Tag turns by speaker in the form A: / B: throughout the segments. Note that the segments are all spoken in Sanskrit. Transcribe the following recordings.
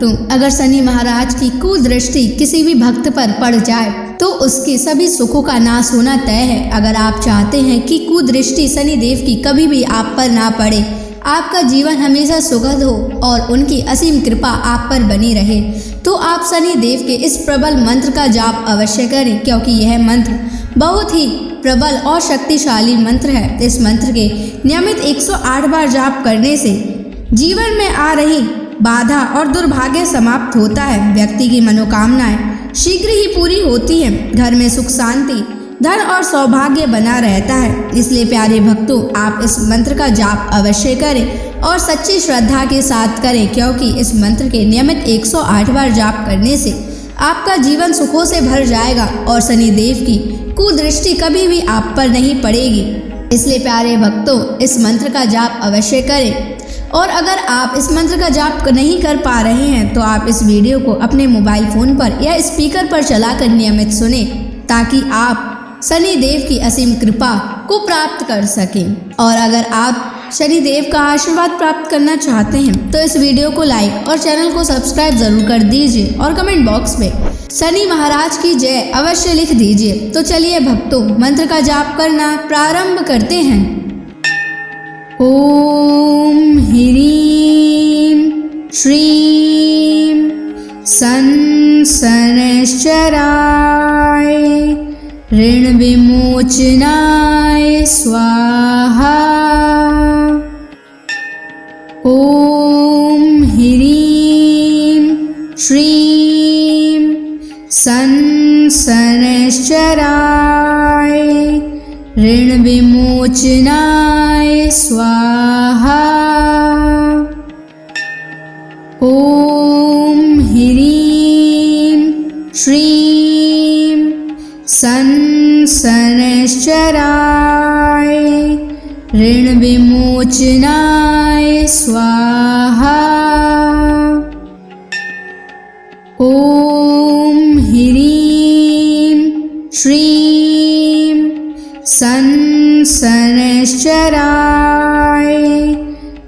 A: भक्तों, अगर शनि महाराज की कुदृष्टि किसी भी भक्त पर पड़ जाए तो उसके सभी सुखों का नाश होना तय है। अगर आप चाहते हैं कि कुदृष्टि शनि देव की कभी भी आप पर ना पड़े, आपका जीवन हमेशा सुखद हो और उनकी असीम कृपा आप पर बनी रहे, तो आप शनि देव के इस प्रबल मंत्र का जाप अवश्य करें, क्योंकि यह मंत्र बहुत ही प्रबल और शक्तिशाली मंत्र है। इस मंत्र के नियमित 108 बार जाप करने से जीवन में आ रही बाधा और दुर्भाग्य समाप्त होता है। व्यक्ति की मनोकामनाएं शीघ्र ही पूरी होती हैं। घर में सुख शांति, धन और सौभाग्य बना रहता है। इसलिए प्यारे भक्तों, आप इस मंत्र का जाप अवश्य करें और सच्ची श्रद्धा के साथ करें, क्योंकि इस मंत्र के नियमित 108 बार जाप करने से आपका जीवन सुखों से भर जाएगा और शनि देव की कुदृष्टि कभी भी आप पर नहीं पड़ेगी। इसलिए प्यारे भक्तों, इस मंत्र का जाप अवश्य करें। और अगर आप इस मंत्र का जाप नहीं कर पा रहे हैं तो आप इस वीडियो को अपने मोबाइल फोन पर या स्पीकर पर चलाकर नियमित सुने, ताकि आप शनि देव की असीम कृपा को प्राप्त कर सकें। और अगर आप शनि देव का आशीर्वाद प्राप्त करना चाहते हैं तो इस वीडियो को लाइक और चैनल को सब्सक्राइब जरूर कर दीजिए और कमेंट बॉक्स में शनि महाराज की जय अवश्य लिख दीजिए। तो चलिए भक्तों, मंत्र का जाप करना प्रारंभ करते हैं। ओम ह्रीं श्रीं शनैश्चराय ऋण विमोचनाय स्वाहा। ओम ह्रीं श्रीं शनैश्चराय ऋण विमोचनाय स्वाहा। ओम ह्रीं श्रीं शनैश्चराय ऋण विमोचनाय स्वाहा। ओम ह्रीं श्रीं शनैश्चराय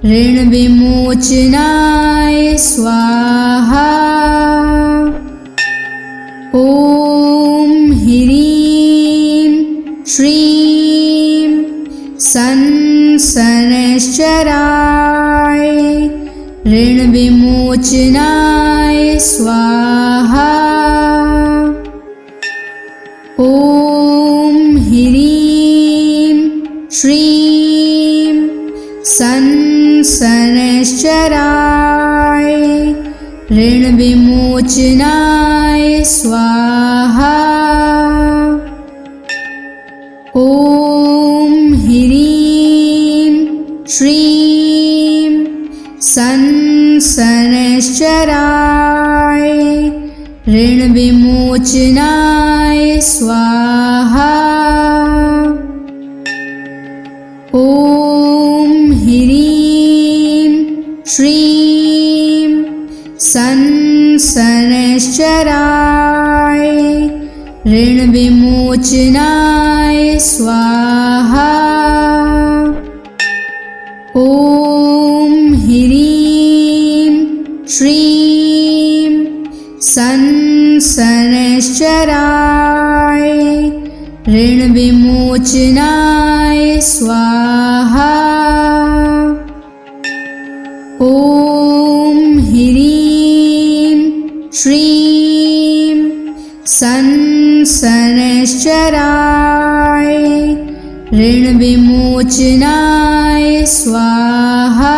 A: ऋण विमोचनाय स्वाहा। ओम ह्रीं श्रीं शनैश्चराय ऋण विमोचनाय स्वाहा। ओम ह्रीं श्रीं शनैश्चराय ऋण विमोचनाय स्वाहा। ओम ह्रीं श्रीं शनैश्चराय ऋण विमोचनाय स्वाहा। ओम ह्रीं श्रीं शनैश्चराय ऋण विमोचनाय स्वाहा। ओम ह्रीं श्रीं शनैश्चराय ऋण विमोचनाय स्वाहा। ओम ह्रीं श्रीं शनैश्चराय ऋण विमोचनाय स्वाहा।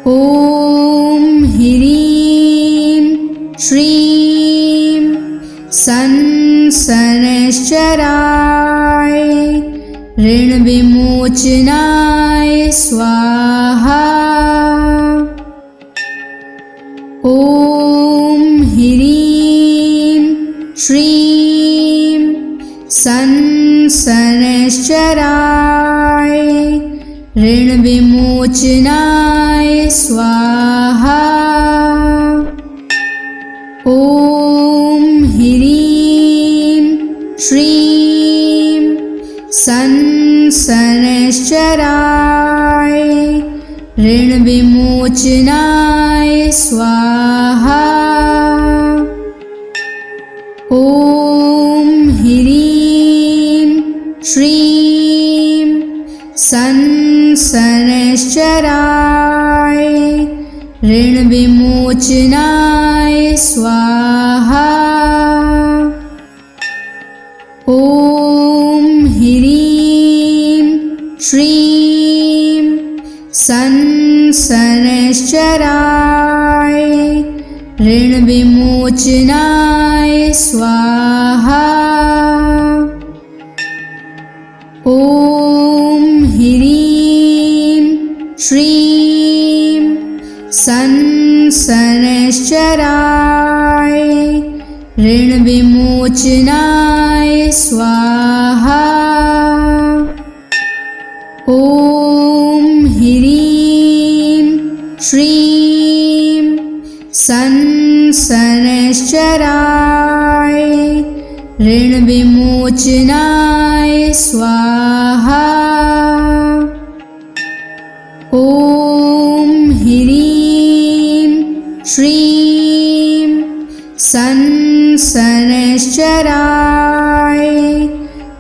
A: ओम ह्रीं श्रीं शनैश्चराय ऋण विमोचनाय स्वाहा। ओम ह्रीं श्रीं शनैश्चराय ऋण विमोचनाय स्वाहा। ओम ह्रीं श्रीं शनैश्चराय ऋण विमोचनाय स्वाहा। ॐ ह्रीं श्रीं शनैश्चराय ऋण विमोचनाय स्वाहा। ॐ ह्रीं श्रीं शनैश्चराय ऋण विमोचनाय स्वाहा। ॐ ह्रीं श्रीं शनैश्चराय ऋण विमोचनाय स्वाहा। ॐ ह्रीं श्रीं शनैश्चराय ऋण विमोचनाय स्वाहा। ॐ ह्रीं श्रीं शनैश्चराय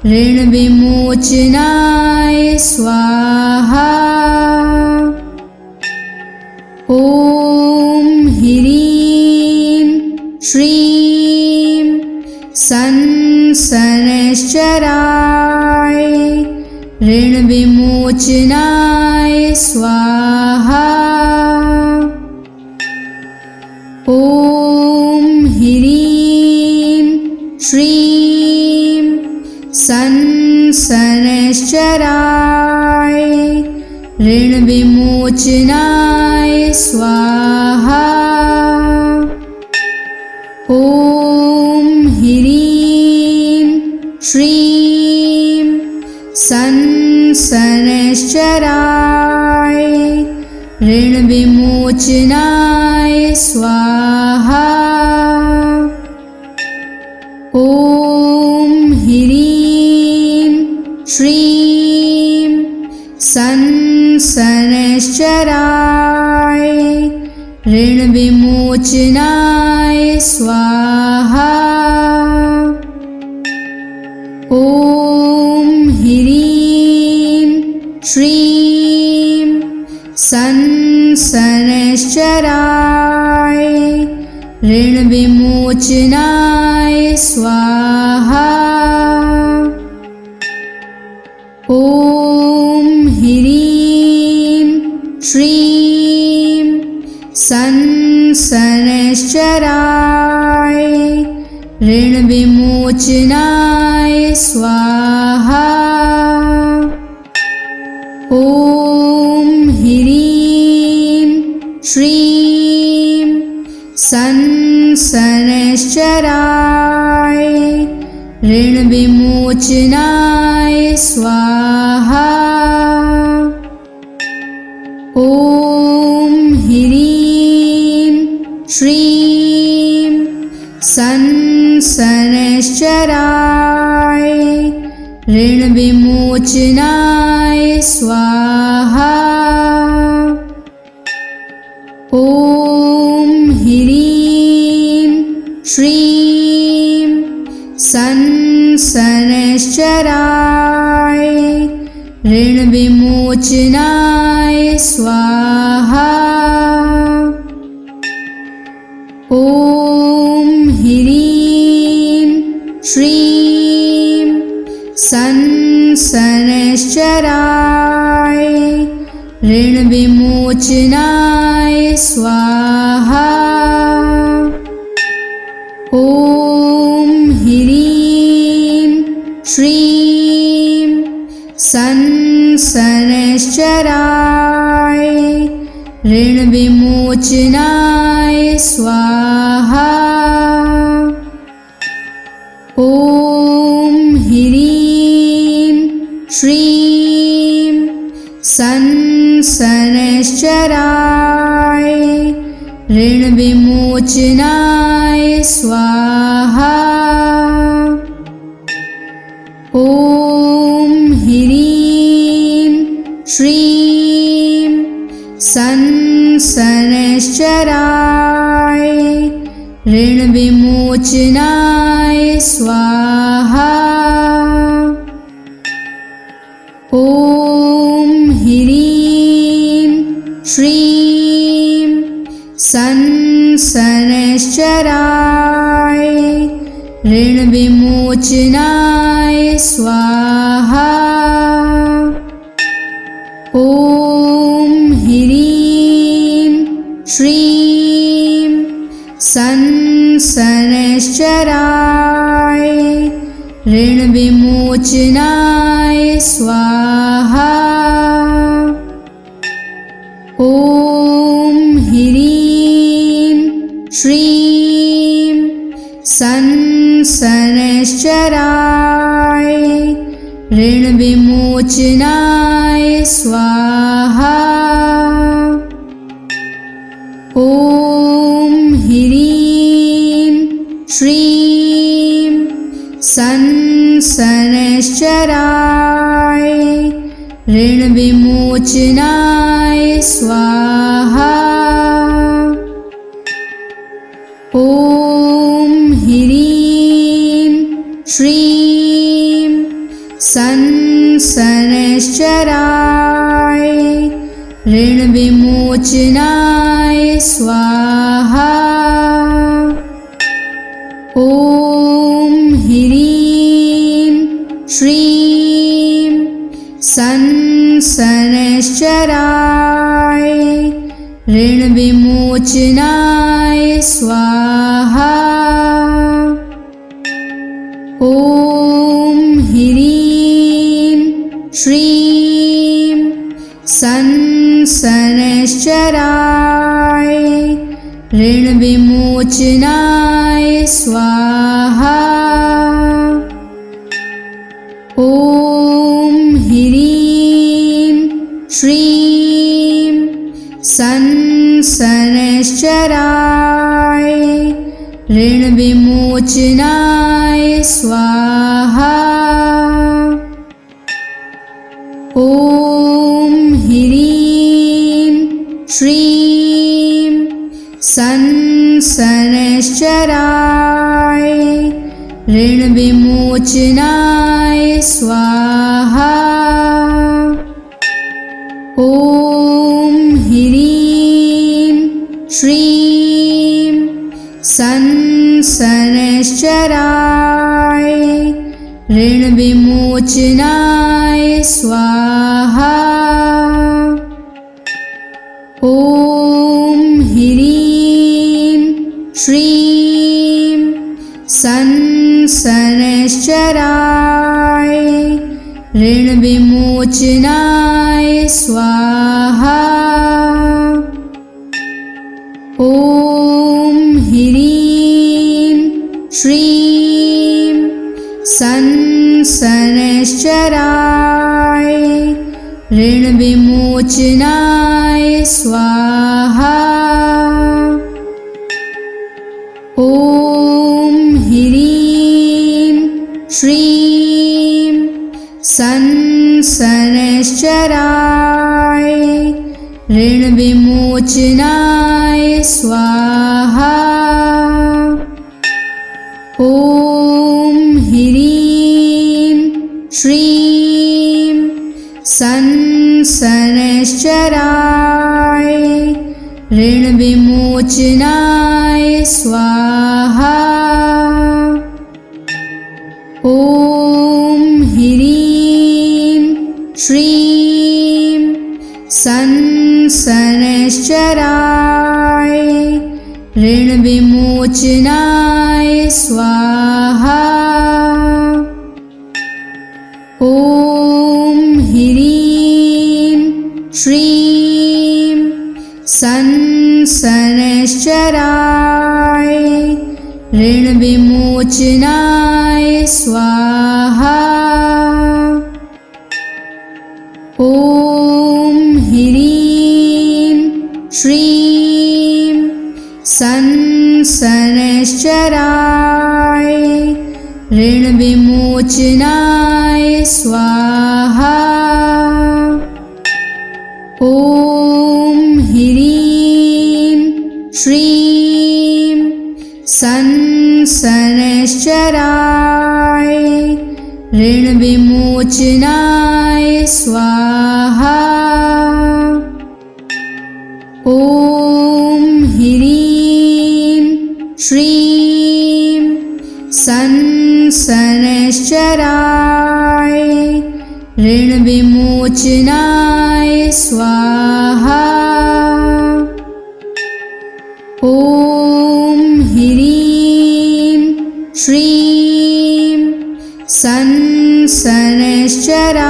A: ऋण विमोचनाय स्वाहा। ॐ ह्रीं श्रीं शनैश्चराय ऋण विमोचनाय स्वाहा। ॐ ह्रीं श्रीं शनैश्चराय ऋण विमोचनाय स्वाहा। ॐ ह्रीं श्रीं शनैश्चराय ऋण विमोचनाय स्वाहा। ॐ ह्रीं श्रीं शनैश्चराय ऋण विमोचनाय स्वाहा। ॐ ह्रीं श्रीं शनैश्चराय ऋण विमोचनाय स्वाहा। ॐ ह्रीं श्रीं शनैश्चराय ऋण विमोचनाय स्वाहा। ॐ ह्रीं श्रीं शनैश्चराय ऋण विमोचनाय स्वाहा। ॐ ह्रीं श्रीं शनैश्चराय ऋण विमोचनाय स्वाहा। ॐ ह्रीं श्रीं शनैश्चराय ऋण विमोचनाय स्वाहा। ॐ ह्रीं श्रीं शनैश्चराय ऋण विमोचनाय स्वाहा। ॐ ह्रीं श्रीं शनैश्चराय ऋण विमोचनाय स्वाहा। ॐ ह्रीं श्रीं शनैश्चराय ऋण विमोचनाय स्वाहा। ॐ ह्रीं श्रीं शनैश्चराय ऋणविमोचनाय स्वाहा। ॐ ह्रीं श्रीं शनैश्चराय ऋणविमोचनाय स्वाहा। ॐ ह्रीं श्रीं शनैश्चराय ऋणविमोचनाय स्वाहा। ॐ ह्रीं श्रीं शनैश्चराय ऋणविमोचनाय स्वाहा। ॐ ह्रीं श्रीं शनैश्चराय ऋणविमोचनाय स्वाहा। ॐ ह्रीं श्रीं शनैश्चराय ऋणविमोचनाय स्वाहा। ॐ ह्रीं श्रीं शनैश्चराय ऋणविमोचनाय स्वाहा। ॐ ह्रीं श्रीं शनैश्चराय ऋणविमोचनाय स्वाहा। ॐ ह्रीं श्रीं शनैश्चराय ऋणविमोचनाय स्वाहा। ॐ ह्रीं श्रीं शनैश्चराय ऋणविमोचनाय स्वाहा। ॐ ह्रीं श्रीं शनैश्चराय ऋणविमोचनाय स्वाहा। ॐ ह्रीं श्रीं शनैश्चराय ऋणविमोचनाय स्वाहा। ॐ ह्रीं श्रीं शनैश्चराय ऋणविमोचनाय स्वाहा। ॐ ह्रीं श्रीं शनैश्चराय ऋणविमोचनाय स्वाहा। ॐ ह्रीं श्रीं शनैश्चराय ऋणविमोचनाय स्वाहा। ॐ ह्रीं श्रीं शनैश्चराय ऋणविमोचनाय स्वाहा। ॐ ह्रीं श्रीं शनैश्चराय ऋणविमोचनाय स्वाहा। ॐ ह्रीं श्रीं शनैश्चराय ऋणविमोचनाय स्वाहा। ॐ ह्रीं ऋण विमोचनाय स्वाहा। ॐ ह्रीं श्रीं सन् शनैश्चराय ऋण विमोचनाय स्वाहा। ॐ ह्रीं श्रीं सन् शनैश्चराय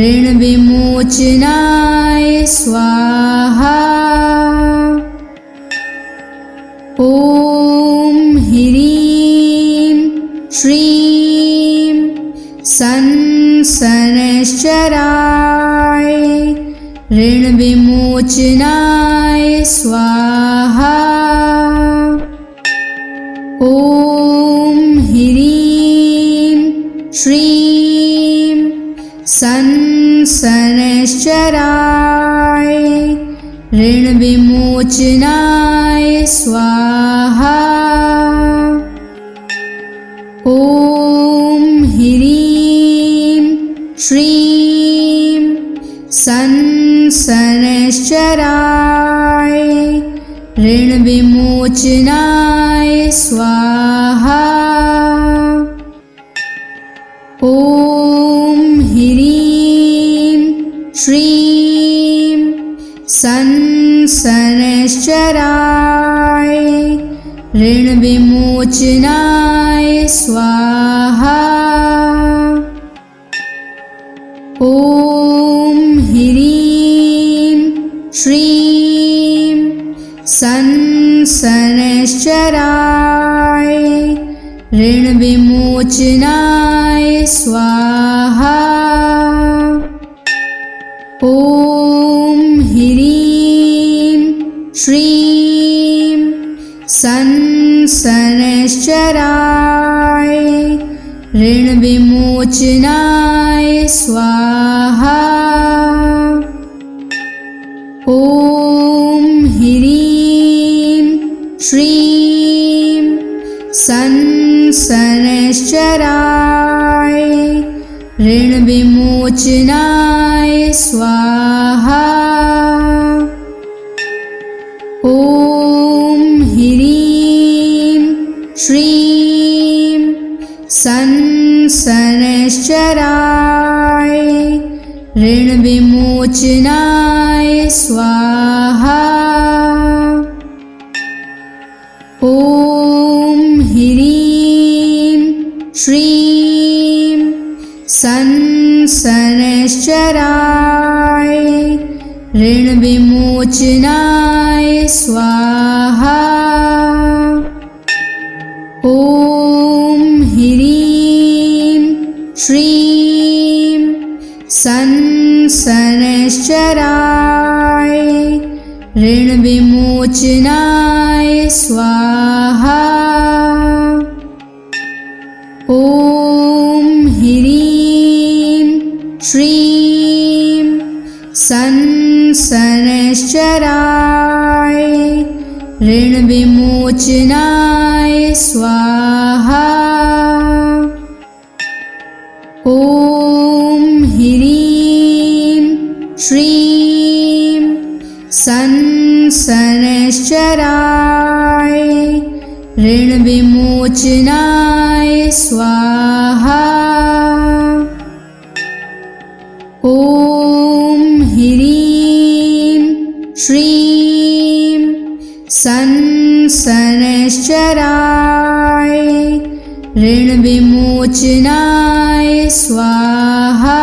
A: ऋण विमोचनाय स्वाहा। ॐ ह्रीं श्रीं सन् शनैश्चराय ऋण विमोचनाय स्वाहा। ॐ ह्रीं श्रीं सन् शनैश्चराय ऋण विमोचनाय स्वाहा। ॐ ह्रीं श्रीं सन् शनैश्चराय ऋण विमोचनाय स्वाहा। ॐ ह्रीं श्रीं सन् शनैश्चराय ऋण विमोचनाय स्वाहा। ॐ ह्रीं श्रीं सन् शनैश्चराय ऋण विमोचनाय स्वाहा। ॐ ह्रीं श्रीं सन् शनैश्चराय ऋण विमोचनाय स्वाहा। ॐ ह्रीं श्रीं सन् शनैश्चराय ऋण विमोचनाय स्वाहा। ॐ ह्रीं श्रीं सन् शनैश्चराय ऋण विमोचनाय स्वाहा। ॐ ह्रीं श्रीं सन् शनैश्चराय ऋण विमोचनाय स्वाहा। ॐ ह्रीं श्रीं सन् शनैश्चराय ऋण विमोचनाय स्वाहा। ॐ ह्रीं श्रीं सन् शनैश्चराय ऋण विमोचनाय स्वाहा। ॐ ह्रीं श्रीं सन् शनैश्चराय ऋण विमोचनाय स्वाहा। ॐ ह्रीं श्रीं सन् शनैश्चराय ऋण विमोचनाय स्वाहा।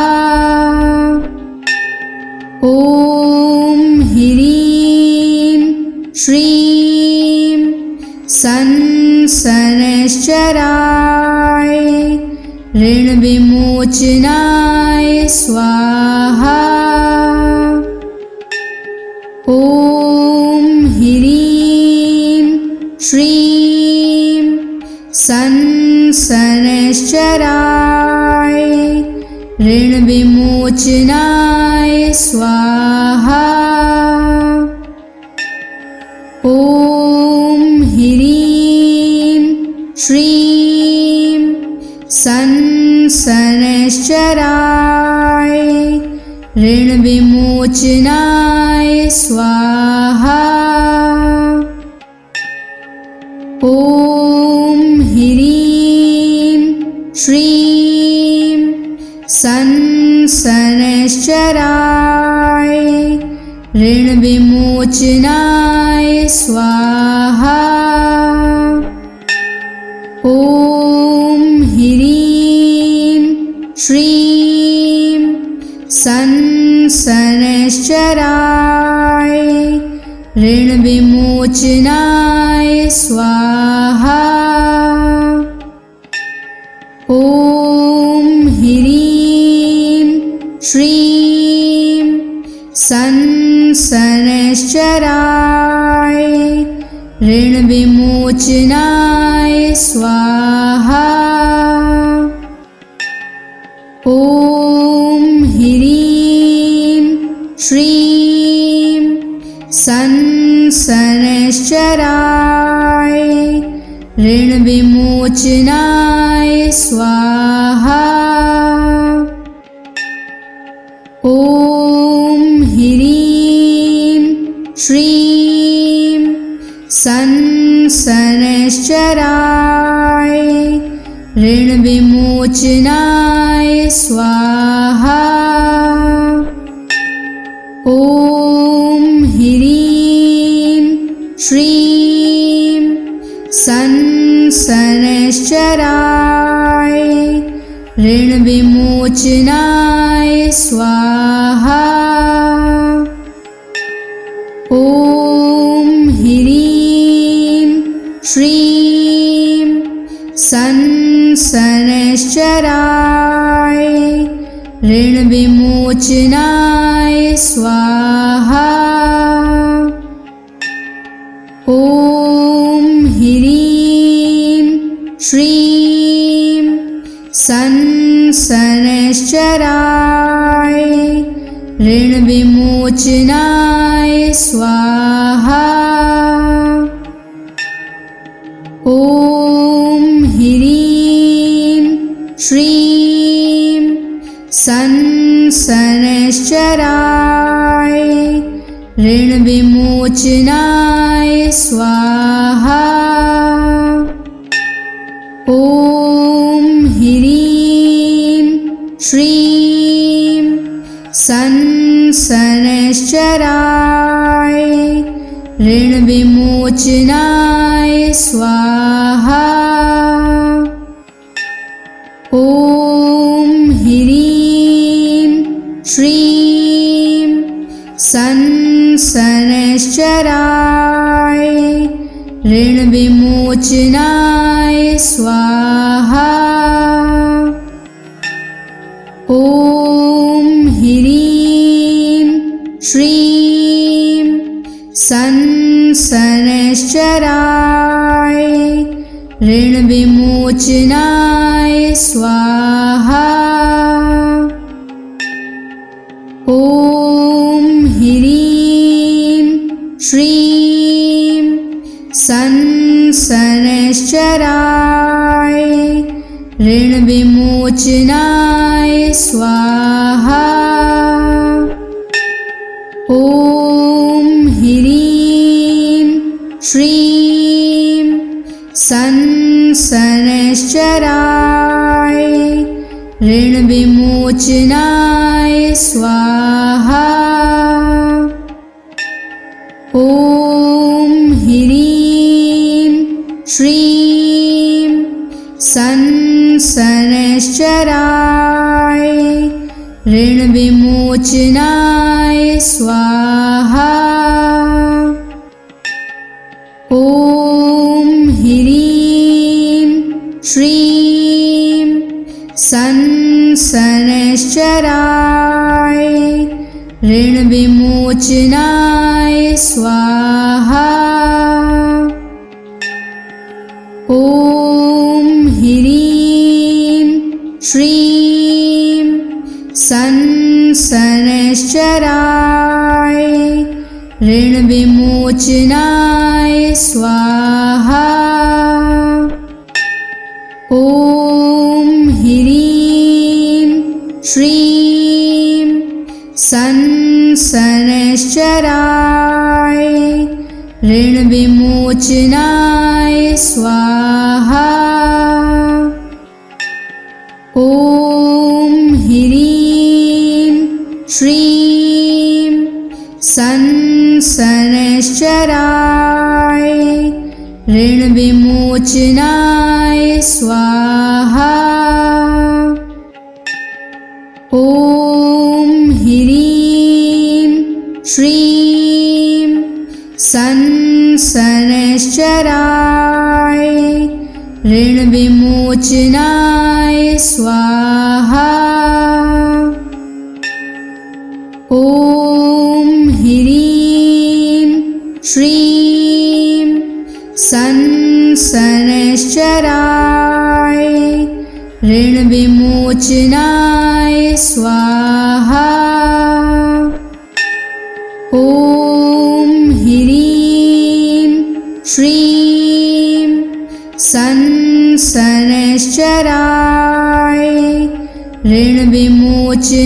A: ॐ ह्रीं श्रीं सन् शनैश्चराय ऋण विमोचनाय स्वाहा। ॐ ह्रीं श्रीं सन् शनैश्चराय ऋण विमोचनाय स्वाहा। ॐ ह्रीं श्रीं संसनश्चराय ऋणविमोचनाय स्वाहा। ॐ ह्रीं श्रीं संसनश्चराय ऋणविमोचनाय स्वाहा। ॐ ह्रीं श्रीं संसनश्चराय ऋणविमोचनाय स्वाहा। ॐ ह्रीं श्रीं संसनश्चराय ऋणविमोचनाय स्वाहा। ॐ ह्रीं श्रीं संसनश्चराय ऋणविमोचनाय स्वाहा। ॐ ह्रीं श्रीं संसनश्चराय ऋणविमोचनाय स्वाहा। ॐ ह्रीं श्रीं संसनश्चराय ऋणविमोचनाय स्वाहा। ॐ ह्रीं श्रीं संसनश्चराय ऋणविमोचनाय स्वाहा। ॐ ह्रीं श्रीं संसनश्चराय ऋणविमोचनाय स्वाहा। ॐ ह्रीं श्रीं संसनश्चराय ऋणविमोचनाय स्वाहा। ॐ ह्रीं श्रीं संसनश्चराय ऋणविमोचनाय स्वाहा। ॐ ह्रीं श्रीं संसनश्चराय ऋणविमोचनाय स्वाहा। ॐ ह्रीं श्रीं संसनश्चराय ऋणविमोचनाय स्वाहा। ॐ ह्रीं श्रीं संसनश्चराय ऋणविमोचनाय स्वाहा। ॐ ह्रीं श्रीं संसनश्चराय ऋणविमोचनाय स्वाहा। ॐ ह्रीं श्रीं संसनश्चराय ऋणविमोचनाय स्वाहा। ॐ ह्रीं श्रीं संसनश्चराय ऋणविमोचनाय स्वाहा। ॐ ह्रीं श्रीं संसनश्चराय ऋणविमोचनाय स्वाहा। ॐ शनैश्चराय ऋणविमोचनाय स्वाहा। ॐ ह्रीं श्रीं शनैश्चराय ऋणविमोचनाय स्वाहा। ॐ ह्रीं श्रीं शनैश्चराय ऋणविमोचनाय स्वाहा। ॐ ह्रीं श्रीं शनैश्चराय ऋणविमोचनाय स्वाहा। ॐ ह्रीं श्रीं शनैश्चराय ऋणविमोचनाय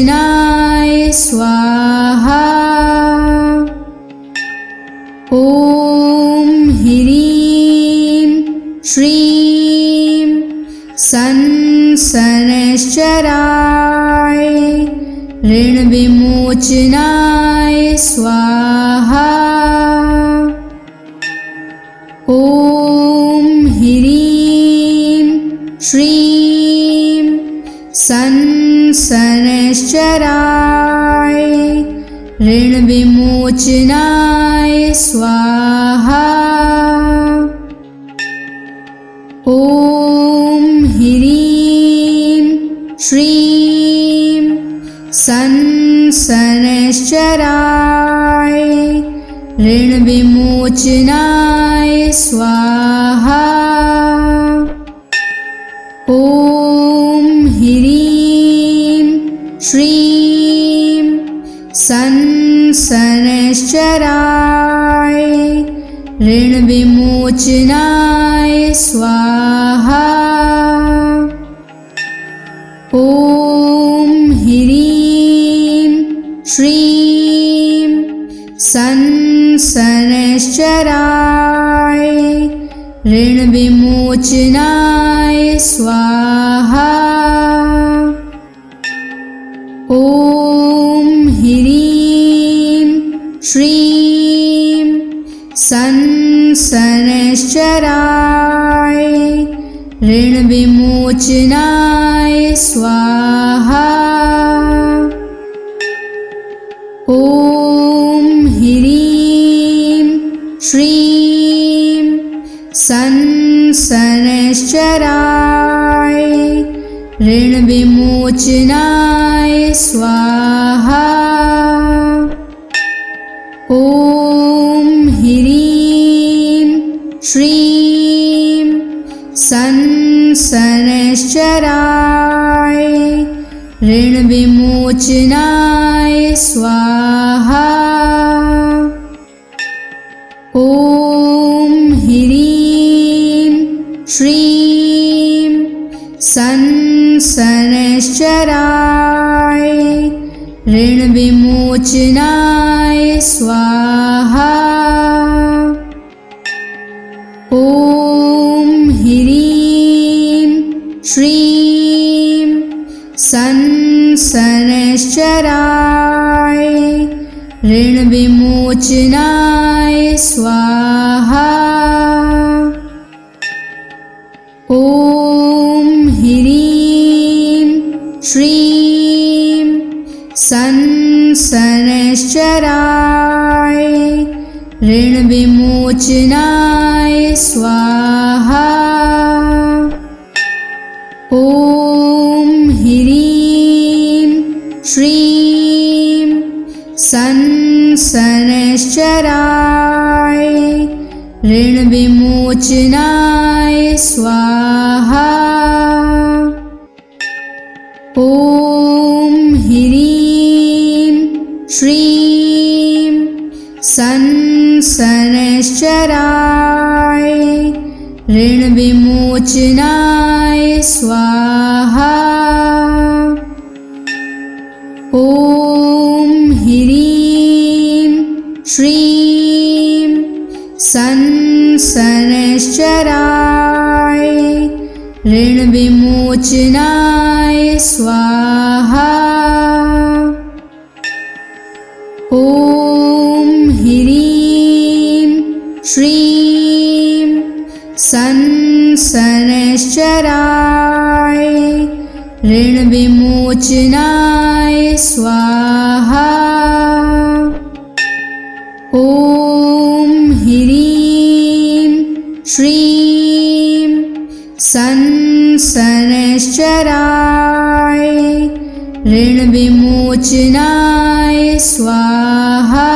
A: स्वाहा। ॐ ह्रीं श्रीं शनैश्चराय ऋणविमोचनाय स्वाहा। ॐ ह्रीं श्रीं शनैश्चराय ऋणविमोचनाय स्वाहा। ॐ ह्रीं श्रीं शनैश्चराय ऋणविमोचनाय स्वाहा। ॐ ह्रीं श्रीं शनैश्चराय ऋणविमोचनाय स्वाहा। ॐ ह्रीं श्रीं शनैश्चराय ऋणविमोचनाय स्वाहा। ॐ ह्रीं श्रीं शनैश्चराय ऋणविमोचनाय स्वाहा। ॐ ह्रीं श्रीं शनैश्चराय ऋणविमोचनाय स्वाहा। ॐ ह्रीं श्रीं शनैश्चराय ऋणविमोचनाय स्वाहा। ॐ ह्रीं श्रीं शनैश्चराय ऋणविमोचनाय स्वाहा। ॐ ह्रीं श्रीं शनैश्चराय ऋणविमोचनाय स्वाहा। ॐ ह्रीं श्रीं शनैश्चराय ऋणविमोचनाय स्वाहा। ॐ ह्रीं श्रीं शनैश्चराय ऋणविमोचनाय स्वाहा। ॐ ह्रीं श्रीं शनैश्चराय ऋणविमोचनाय स्वाहा। ॐ ह्रीं स्वाहा। ॐ ह्रीं श्रीं संसनश्चराय ऋणविमोचनाय स्वाहा। ॐ ह्रीं श्रीं संसनश्चराय ऋणविमोचनाय स्वाहा।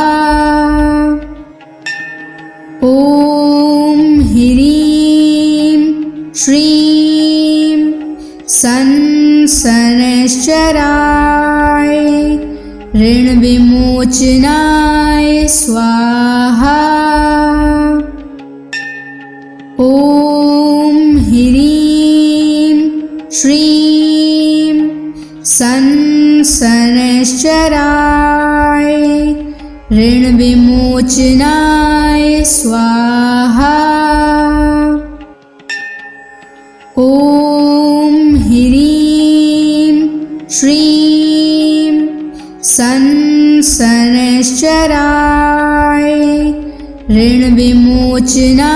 A: ॐ ह्रीं श्रीं संसनश्चराय ऋणविमोचनाय स्वाहा। ॐ ह्रीं श्रीं संसनश्चराय ऋणविमोचनाय स्वाहा। ॐ ह्रीं श्रीं संसनश्चराय ऋणविमोचनाय